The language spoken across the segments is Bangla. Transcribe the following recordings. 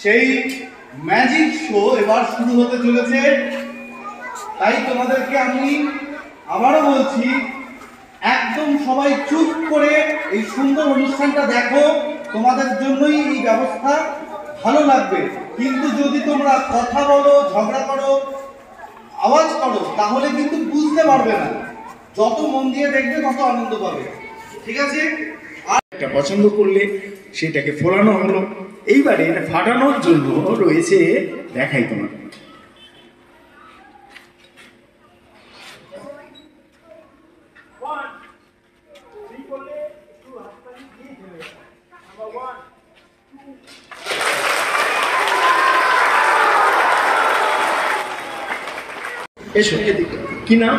সেই ম্যাজিক শো এবার শুরু হতে চলেছে। তাই তোমাদেরকে আমি আবারও বলছি, একদম সবাই চুপ করে এই সুন্দর অনুষ্ঠানটা দেখো। তোমাদের জন্যই এই ব্যবস্থা, ভালো লাগবে। কিন্তু যদি তোমরা কথা বলো, ঝগড়া করো, আওয়াজ করো, তাহলে কিন্তু বুঝতে পারবে না। যত মন দিয়ে দেখবে তত আনন্দ পাবে, ঠিক আছে? আর একটা পছন্দ করলে সেটাকে ফোলানো হলো। এইবারে এটা ফাটানোর জন্য রয়েছে, দেখাই তোমার। এসো এদিকে। কি নাম?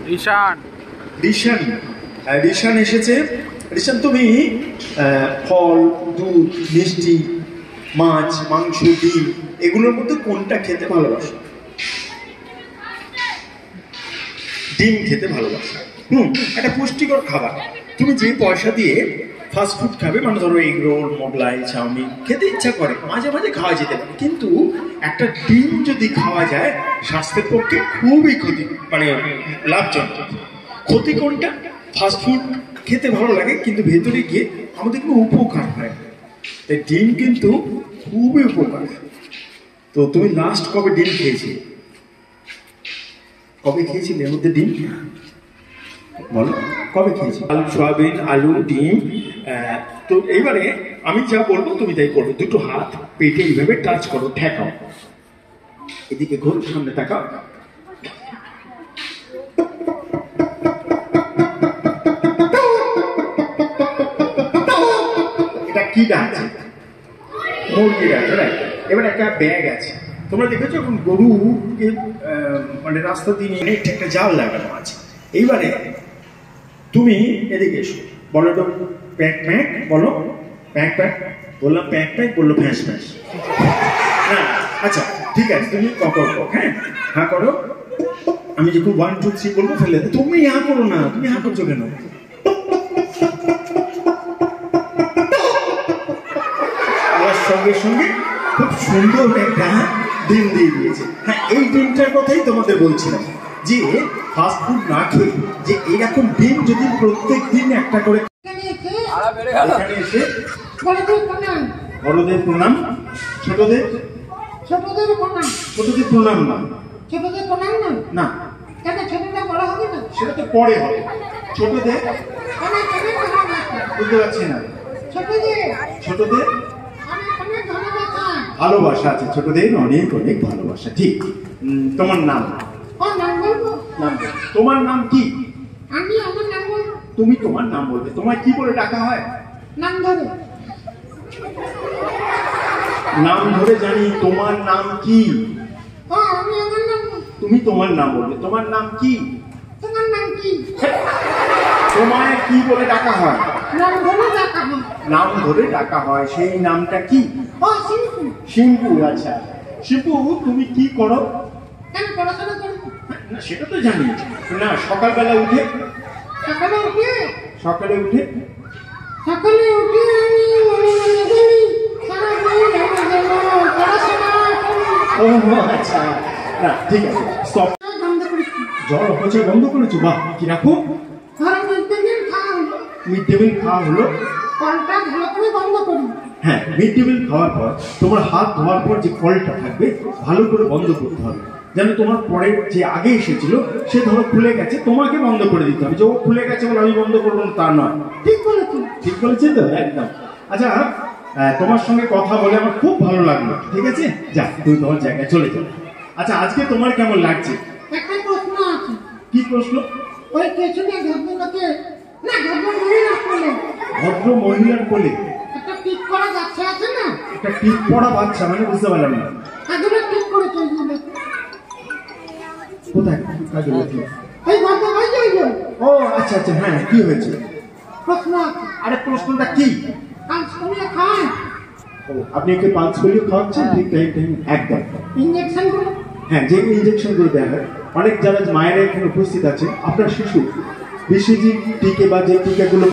রিশান। রিশান। রিশান এসেছে। রিশান, তুমি ফল, দুধ, মিষ্টি, মাছ, মাংস, ডিম এগুলোর মধ্যে কোনটা খেতে ভালোবাসো? ডিম খেতে ভালোবাসো। একটা পুষ্টিকর খাবার। তুমি যে পয়সা দিয়ে ফাস্ট ফুড খাবে, মানে ধরো এগ রোল, মোগলাই, চাউমিন খেতে ইচ্ছা করে, মাঝে মাঝে খাওয়া যেতে পারে, কিন্তু একটা ডিম যদি খাওয়া যায় স্বাস্থ্যের পক্ষে খুবই মানে লাভজনক। ক্ষতি কোনটা? ফাস্ট ফুড খেতে ভালো লাগে, কিন্তু ভেতরে গিয়ে আমাদের কোনো উপকার হয়। তাই ডিম কিন্তু খুবই উপকার। তো তুমি লাস্ট কবে ডিম খেয়েছিলে? কবে খেয়েছিলে এর মধ্যে ডিম? বলো, কবে খেয়েছি? আলু, সয়াবিন, আলু, ডিম। তো এইবারে আমি যা বলবো তুমি তাই করবে। দুটো হাত পেটে এইভাবে টাচ করো, ঠেকাও, এদিকে ঘোর, সামনে তাকাও। এটা কি ডাকছে? মুরগি ডাকছে, রাইট? এবার একটা ব্যাগ আছে, তোমরা দেখেছো এখন গরুকে মানে রাস্তা দিয়ে নিয়ে একটা জাল লাগানো আছে। এইবারে তুমি এদিকে এসো, বলো তো প্যাক প্যাক, বলো প্যাক প্যাক। বললাম প্যাক প্যাক, বললো ফ্যাঁস ফ্যাঁস। হ্যাঁ, আচ্ছা ঠিক আছে, তুমি করো। হ্যাঁ, হ্যাঁ করো। আমি যখন 1 2 3 বলবো ফেলে তুমি হ্যাঁ করো না। তুমি হ্যাঁ করছো কেন? সঙ্গে সঙ্গে খুব সুন্দর একটা ডিম দিয়ে দিয়েছে। হ্যাঁ, এই ডিমটার কথাই তোমাদের বলছিলাম, যে ফাস্ট ফুড না খেয়ে যে এরকম ডিম যদি প্রত্যেক দিন একটা করে এসে বড়দের প্রণাম, ছোটদের প্রণাম না, না সেটা তো পরে হবে। ছোটদের বুঝতে পারছি না। ছোটদের ভালোবাসা আছে, ছোটদের অনেক অনেক ভালোবাসা। ঠিক। তোমার নাম? নাম তোমার নাম কি? তুমি তোমার নাম বলবে। তোমার কি বলে ডাকা হয়? নাম ধরে জানি। তোমার নাম কি? তুমি তোমার নাম বলবে। তোমার নাম কি? তোমায় কি বলে ডাকা হয়? নাম ধরে ডাকা হয়। সেই নামটা কি? শিম্পু। আচ্ছা শিম্পু, তুমি কি করো? না সেটা তো জানি না। সকালবেলা উঠে ও আচ্ছা, না ঠিক আছে, জল অপচয় বন্ধ করেছো। বাহ, কি রাখো? মিড ডে মিল খাওয়া হলো। হ্যাঁ, মিড ডে মিল খাওয়ার পর তোমার হাত ধোয়ার পর যে কলটা থাকবে ভালো করে বন্ধ করতে হবে, যেন তোমার পরে যে আগে এসেছিল সে ধরো খুলে গেছে, তোমাকে বন্ধ করে দিতে হবে। যে ও খুলে গেছে বলে আমি বন্ধ করবো না, তা নয়। ঠিক বলেছি তো? একদম। আচ্ছা, তোমার সঙ্গে কথা বলে আমার খুব ভালো লাগলো। ঠিক আছে, যা তুমি তোমার জায়গায় চলে যাও। আচ্ছা, আজকে তোমার কেমন লাগছে? একটা প্রশ্ন আছে। কি প্রশ্ন? ওই পেছনে ভদ্র মহিলার কোলে একটা টিপ করা বাচ্চা আছে না? একটা টিপ পড়া বাচ্চা মানে বুঝতে পারলাম না। আগে টিপ করে চলবে। কোথায় আগে? এই ভদ্র ভাই যাইলো। ও আচ্ছা আচ্ছা, হ্যাঁ কি হয়েছে? প্রশ্ন আছে। আরে প্রশ্নটা কি? কাজ করে খায়। ও, আপনি ওকে পালস করিয়ে খাওয়াচ্ছেন? ঠিক টাইম একদম। ইনজেকশন গুলো? হ্যাঁ, যে ইনজেকশন গুলো দেওয়া হয়। অনেক যারা মায়েরা এখানে উপস্থিত আছে, আপনার শিশু BCG টিকে বা যে টিকাগুলো